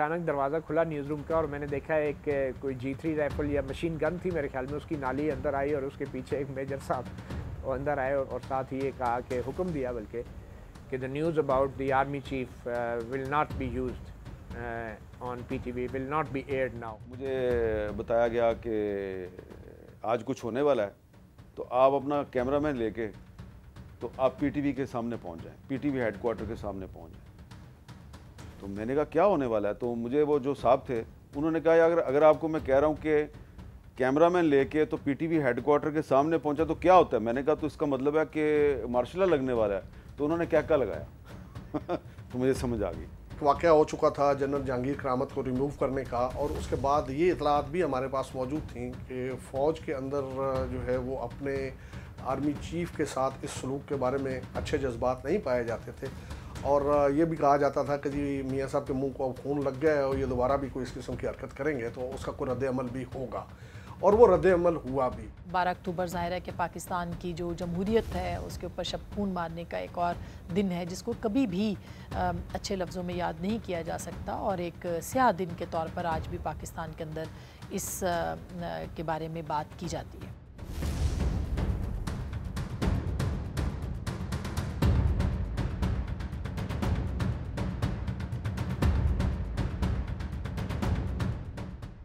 अचानक दरवाज़ा खुला न्यूज़ रूम का और मैंने देखा एक कोई G3 राइफल या मशीन गन थी मेरे ख्याल में, उसकी नाली अंदर आई और उसके पीछे एक मेजर साहब वो अंदर आए और साथ ही ये कहा कि हुक्म दिया बल्कि कि the news about the army chief will not be used on PTV, will not be aired now. मुझे बताया गया कि आज कुछ होने वाला है तो आप अपना कैमरामैन लेके तो आप PTV के सामने पहुंच जाएं, PTV हेडक्वार्टर के सामने पहुंच जाएं। तो मैंने कहा क्या होने वाला है, तो मुझे वो जो साहब थे उन्होंने कहा अगर आपको मैं कह रहा हूँ कि कैमरामैन लेके तो PTV हेडक्वार्टर के सामने पहुंचा तो क्या होता है। मैंने कहा तो इसका मतलब है कि मार्शल लॉ लगने वाला है। तो उन्होंने क्या लगाया तो मुझे समझ आ गई। वाक़या हो चुका था जनरल जहांगीर करामत को रिमूव करने का, और उसके बाद ये इतलात भी हमारे पास मौजूद थी कि फ़ौज के अंदर जो है वो अपने आर्मी चीफ़ के साथ इस सलूक के बारे में अच्छे जज्बात नहीं पाए जाते थे, और ये भी कहा जाता था कि जी मियाँ साहब के मुंह को खून लग गया है और ये दोबारा भी कोई इस किस्म की हरकत करेंगे तो उसका कोई रद्द-ए-अमल भी होगा, और वो रद्द-ए-अमल हुआ भी। 12 अक्टूबर ज़ाहिर है कि पाकिस्तान की जो जमहूरियत है उसके ऊपर शब खून मारने का एक और दिन है जिसको कभी भी अच्छे लफ्ज़ों में याद नहीं किया जा सकता, और एक स्याह दिन के तौर पर आज भी पाकिस्तान के अंदर इस के बारे में बात की जाती है।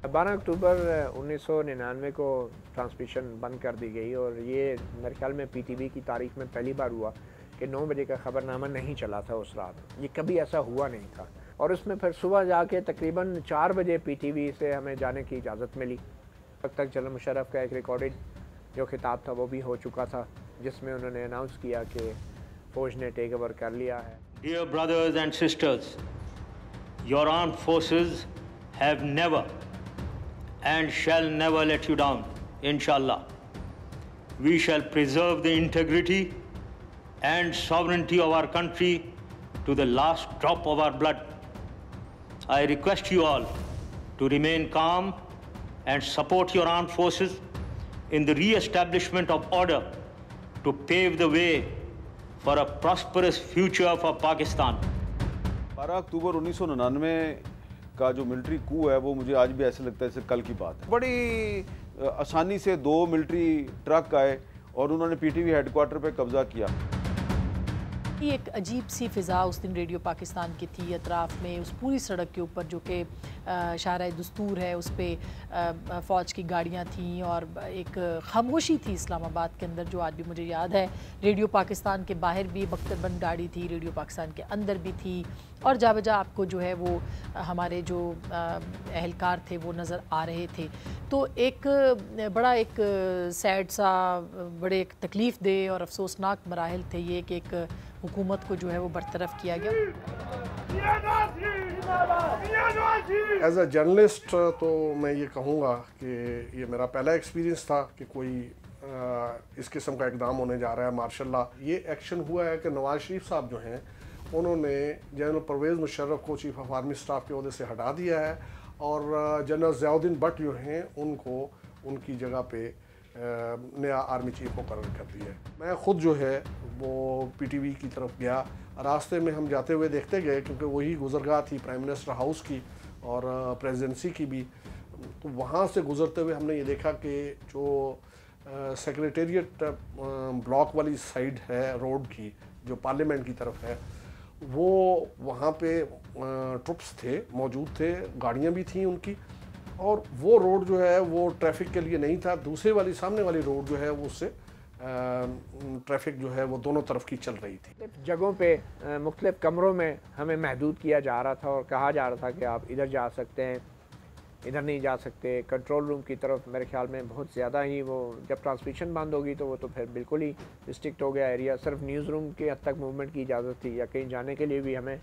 12 अक्टूबर 1999 को ट्रांसमिशन बंद कर दी गई, और ये मेरे ख्याल में PTV की तारीख में पहली बार हुआ कि 9 बजे का ख़बरनामा नहीं चला था उस रात। ये कभी ऐसा हुआ नहीं था, और उसमें फिर सुबह जाके तकरीबन 4 बजे PTV से हमें जाने की इजाज़त मिली। अब तक जनरल मुशर्रफ का एक रिकॉर्डेड जो खिताब था वो भी हो चुका था, जिसमें उन्होंने अनाउंस किया कि फ़ौज ने टेक ओवर कर लिया है। Dear brothers and sisters, your armed forces have never and shall never let you down, inshallah. We shall preserve the integrity and sovereignty of our country to the last drop of our blood. I request you all to remain calm and support your armed forces in the re-establishment of order to pave the way for a prosperous future for Pakistan. 12 अक्टूबर 1999 का जो military कू है वो मुझे आज भी ऐसे लगता है जैसे कल की बात है। बड़ी आसानी से 2 मिलिट्री ट्रक आए और उन्होंने PTV हेडक्वार्टर पे कब्जा किया। ये एक अजीब सी फ़िज़ा उस दिन रेडियो पाकिस्तान की थी, अतराफ़ में उस पूरी सड़क के ऊपर जो कि शाहराह दस्तूर है उस पर फ़ौज की गाड़ियाँ थीं, और एक खामोशी थी इस्लामाबाद के अंदर जो आज भी मुझे याद है। रेडियो पाकिस्तान के बाहर भी बख्तरबंद गाड़ी थी, रेडियो पाकिस्तान के अंदर भी थी, और जा बजा आपको जो है वो हमारे जो एहलकार थे वो नज़र आ रहे थे। तो एक बड़ा एक सैड सा, बड़े एक तकलीफ़ दे और अफसोसनाक मराहिल थे ये कि एक हुकूमत को जो है वो बरतरफ किया गया। एज अ जर्नलिस्ट तो मैं ये कहूँगा कि ये मेरा पहला एक्सपीरियंस था कि कोई इस किस्म का इकदाम होने जा रहा है मार्शल लॉ। ये एक्शन हुआ है कि नवाज शरीफ साहब जो हैं उन्होंने जनरल परवेज़ मुशर्रफ को चीफ ऑफ आर्मी स्टाफ के ओहदे से हटा दिया है, और जनरल ज़ियाउद्दीन भट्ट जो हैं उनको उनकी जगह पे नया आर्मी चीफ मुकर्रर कर दिया है। मैं ख़ुद जो है वो PTV की तरफ गया, रास्ते में हम जाते हुए देखते गए क्योंकि वही गुज़रगाह थी प्राइम मिनिस्टर हाउस की और प्रेसिडेंसी की भी, तो वहाँ से गुज़रते हुए हमने ये देखा कि जो सेक्रेटेरिएट ब्लॉक वाली साइड है रोड की जो पार्लियामेंट की तरफ है, वो वहाँ पे ट्रुप्स थे, मौजूद थे, गाड़ियाँ भी थीं उनकी, और वो रोड जो है वो ट्रैफिक के लिए नहीं था। दूसरे वाली सामने वाली रोड जो है वो उससे ट्रैफिक जो है वो दोनों तरफ की चल रही थी। जगहों पे मुख्तलिफ कमरों में हमें महदूद किया जा रहा था और कहा जा रहा था कि आप इधर जा सकते हैं, इधर नहीं जा सकते। कंट्रोल रूम की तरफ मेरे ख्याल में बहुत ज़्यादा ही वो, जब ट्रांसमिशन बंद होगी तो वो तो फिर बिल्कुल ही रिस्ट्रिक्ट हो गया एरिया। सिर्फ न्यूज़ रूम के हद तक मूवमेंट की इजाज़त थी, या कहीं जाने के लिए भी हमें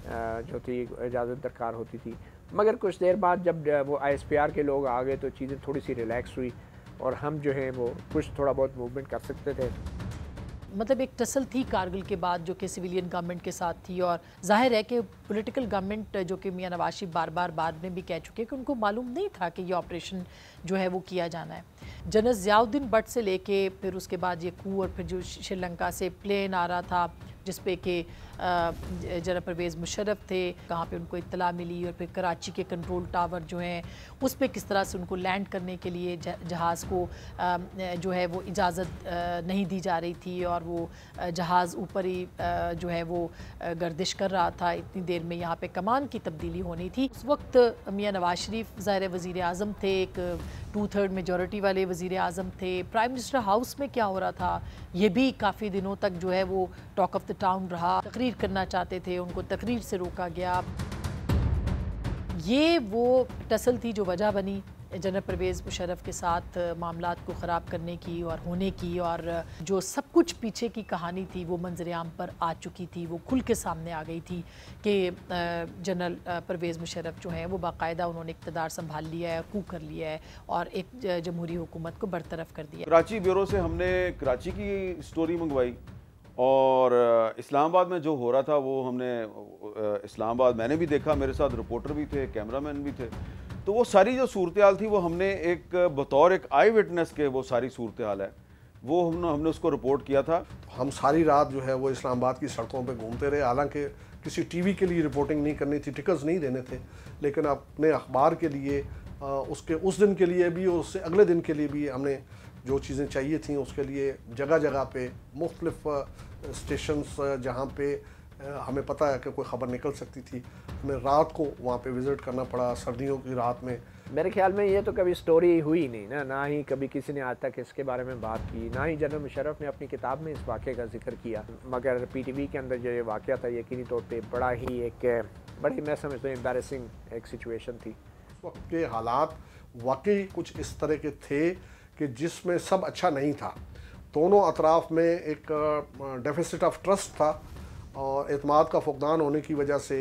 जो थी इजाज़त दरकार होती थी। मगर कुछ देर बाद जब वो ISPR के लोग आ गए तो चीज़ें थोड़ी सी रिलैक्स हुई और हम जो है वो कुछ थोड़ा बहुत मूवमेंट कर सकते थे। मतलब एक टसल थी कारगिल के बाद जो कि सिविलियन गवर्नमेंट के साथ थी, और जाहिर है कि पॉलिटिकल गवर्नमेंट जो कि मियां नवाज शरीफ बार बार बाद में भी कह चुके हैं कि उनको मालूम नहीं था कि ये ऑपरेशन जो है वो किया जाना है। जनरल ज़ियाउद्दीन भट्ट से लेके फिर उसके बाद ये कू, और फिर जो श्रीलंका से प्लेन आ रहा था, जिसपे कि जनरल परवेज़ मुशर्रफ थे, कहाँ पे उनको इत्तला मिली, और फिर कराची के कंट्रोल टावर जो हैं उस पर किस तरह से उनको लैंड करने के लिए जहाज़ को जो है वो इजाज़त नहीं दी जा रही थी, और वो जहाज़ ऊपर ही जो है वो गर्दिश कर रहा था। इतनी देर में यहाँ पे कमान की तब्दीली होनी थी। उस वक्त मियाँ नवाज शरीफ ज़ाहिर वज़ीर आज़म थे, एक 2/3 मेजॉरिटी वाले वज़ीर आज़म थे। प्राइम मिनिस्टर हाउस में क्या हो रहा था ये भी काफ़ी दिनों तक जो है वो टॉक ऑफ द टाउन रहा। तकरीर करना चाहते थे, उनको तकरीर से रोका गया। ये वो टसल थी जो वजह बनी जनरल परवेज़ मुशर्रफ के साथ मामलात को ख़राब करने की और होने की, और जो सब कुछ पीछे की कहानी थी वो मंजर-ए-आम पर आ चुकी थी, वो खुल के सामने आ गई थी कि जनरल परवेज़ मुशर्रफ जो हैं वो बाकायदा उन्होंने इक़्तिदार संभाल लिया है, कू कर लिया है और एक जमहूरी हुकूमत को बरतरफ कर दिया। कराची ब्यूरो से हमने कराची की स्टोरी मंगवाई, और इस्लामाबाद में जो हो रहा था वो हमने इस्लामाबाद मैंने भी देखा, मेरे साथ रिपोर्टर भी थे, कैमरामैन भी थे। तो वो सारी जो सूरत हाल थी वो हमने एक बतौर एक आई विटनेस के वो सारी सूरत हाल है वो हमने उसको रिपोर्ट किया था। हम सारी रात जो है वो इस्लामाबाद की सड़कों पे घूमते रहे। हालांकि किसी टीवी के लिए रिपोर्टिंग नहीं करनी थी, टिकट्स नहीं देने थे, लेकिन अपने अखबार के लिए उसके उस दिन के लिए भी और उससे अगले दिन के लिए भी हमने जो चीज़ें चाहिए थी उसके लिए जगह जगह पे मुख्तलिफ स्टेशंस जहाँ पे हमें पता है कि कोई ख़बर निकल सकती थी, हमें रात को वहाँ पे विज़िट करना पड़ा, सर्दियों की रात में। मेरे ख्याल में ये तो कभी स्टोरी हुई नहीं ना, ना ही कभी किसी ने आज तक इसके बारे में बात की, ना ही जनरल मुशर्रफ ने अपनी किताब में इस वाक़े का जिक्र किया। मगर PTV के अंदर जो ये वाक़या था यकीनी तौर पे बड़ा ही बड़ी मैं समझता हूँ एम्बैरेसिंग एक सिचुएशन थी। उस वक्त के हालात वाकई कुछ इस तरह के थे कि जिसमें सब अच्छा नहीं था। दोनों अतराफ़ में एक डेफिसिट ऑफ ट्रस्ट था और एतमाद का फुकदान होने की वजह से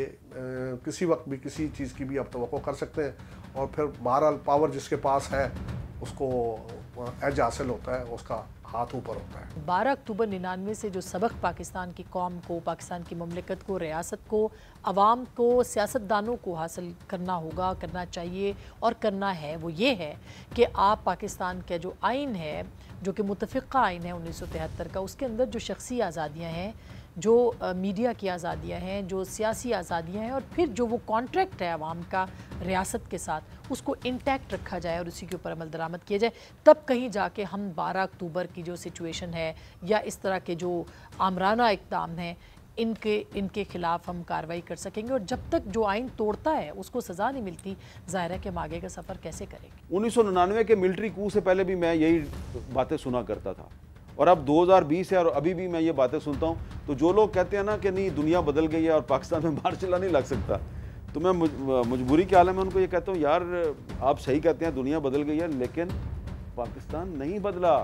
किसी वक्त भी किसी चीज़ की भी आप तवक्को कर सकते हैं, और फिर बहरहाल पावर जिसके पास है उसको एज हासिल होता है, उसका हाथ ऊपर होता है। 12 अक्टूबर 99 से जो सबक पाकिस्तान की कौम को, पाकिस्तान की ममलिकत को, रियासत को, अवाम को, सियासतदानों को हासिल करना होगा, करना चाहिए और करना है, वो ये है कि आप पाकिस्तान का जो आइन है, जो कि मुतफ़िक़ा आइन है 1973 का, उसके अंदर जो शख्सी आज़ादियाँ हैं, जो मीडिया की आज़ादियाँ हैं, जो सियासी आज़ादियाँ हैं, और फिर जो वो कॉन्ट्रैक्ट है अवाम का रियासत के साथ, उसको इंटैक्ट रखा जाए और उसी के ऊपर अमल दरामद किया जाए। तब कहीं जाके हम 12 अक्टूबर की जो सिचुएशन है या इस तरह के जो आमराना इक़दाम हैं इनके ख़िलाफ़ हम कार्रवाई कर सकेंगे। और जब तक जो आइन तोड़ता है उसको सज़ा नहीं मिलती, ज़ाहिर है कि हम आगे का सफ़र कैसे करेंगे। 1999 के मिलिट्री कू से पहले भी मैं यही बातें सुना करता था, और अब 2020 है और अभी भी मैं ये बातें सुनता हूँ। तो जो लोग कहते हैं ना कि नहीं दुनिया बदल गई है और पाकिस्तान में मार्शल नहीं लग सकता, तो मैं मजबूरी के हाल में उनको ये कहता हूँ, यार आप सही कहते हैं दुनिया बदल गई है, लेकिन पाकिस्तान नहीं बदला।